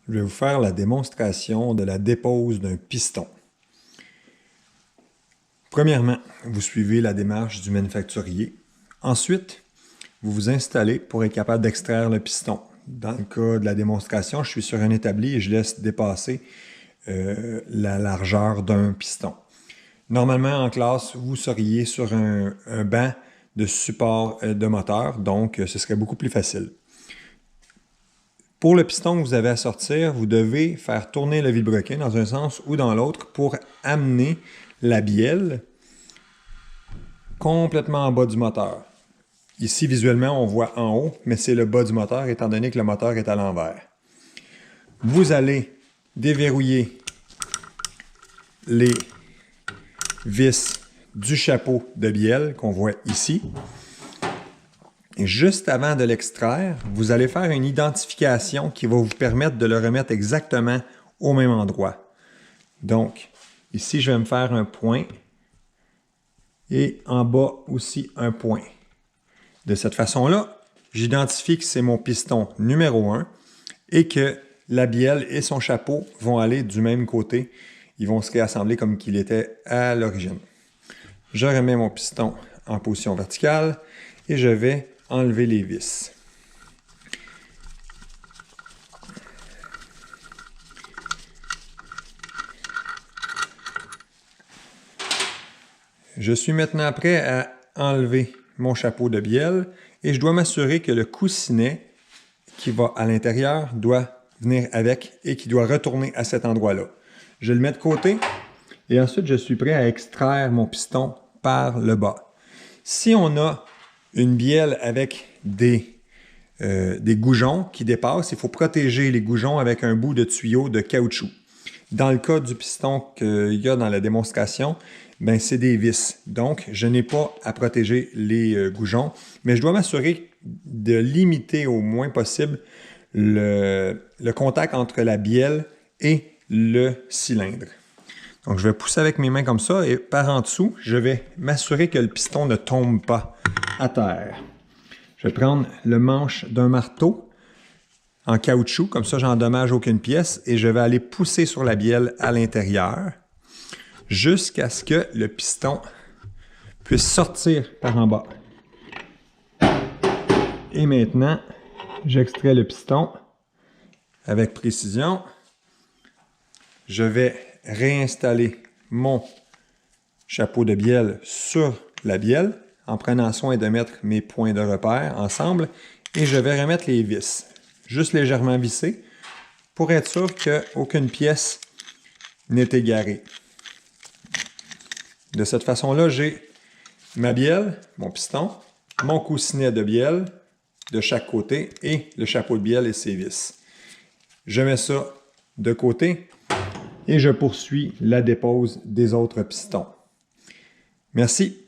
Je vais vous faire la démonstration de la dépose d'un piston. Premièrement, vous suivez la démarche du manufacturier. Ensuite, vous vous installez pour être capable d'extraire le piston. Dans le cas de la démonstration, je suis sur un établi et je laisse dépasser la largeur d'un piston. Normalement, en classe, vous seriez sur un banc de support de moteur, donc ce serait beaucoup plus facile. Pour le piston que vous avez à sortir, vous devez faire tourner le vilebrequin dans un sens ou dans l'autre pour amener la bielle complètement en bas du moteur. Ici, visuellement, on voit en haut, mais c'est le bas du moteur étant donné que le moteur est à l'envers. Vous allez déverrouiller les vis du chapeau de bielle qu'on voit ici. Et juste avant de l'extraire, vous allez faire une identification qui va vous permettre de le remettre exactement au même endroit. Donc, ici, je vais me faire un point et en bas aussi un point. De cette façon-là, j'identifie que c'est mon piston numéro 1 et que la bielle et son chapeau vont aller du même côté. Ils vont se réassembler comme qu'il était à l'origine. Je remets mon piston en position verticale et je vais enlever les vis. Je suis maintenant prêt à enlever mon chapeau de bielle et je dois m'assurer que le coussinet qui va à l'intérieur doit venir avec et qui doit retourner à cet endroit-là. Je le mets de côté et ensuite je suis prêt à extraire mon piston par le bas. Si on a une bielle avec des goujons qui dépassent, il faut protéger les goujons avec un bout de tuyau de caoutchouc. Dans le cas du piston qu'il y a dans la démonstration, ben c'est des vis. Donc, je n'ai pas à protéger les goujons, mais je dois m'assurer de limiter au moins possible le contact entre la bielle et le cylindre. Donc, je vais pousser avec mes mains comme ça et par en dessous, je vais m'assurer que le piston ne tombe pas à terre. Je vais prendre le manche d'un marteau en caoutchouc, comme ça j'endommage aucune pièce et je vais aller pousser sur la bielle à l'intérieur jusqu'à ce que le piston puisse sortir par en bas. Et maintenant, j'extrais le piston avec précision. Je vais réinstaller mon chapeau de bielle sur la bielle en prenant soin de mettre mes points de repère ensemble et je vais remettre les vis, juste légèrement vissées pour être sûr qu'aucune pièce n'est égarée. De cette façon-là, j'ai ma bielle, mon piston, mon coussinet de bielle de chaque côté et le chapeau de bielle et ses vis. Je mets ça de côté et je poursuis la dépose des autres pistons. Merci.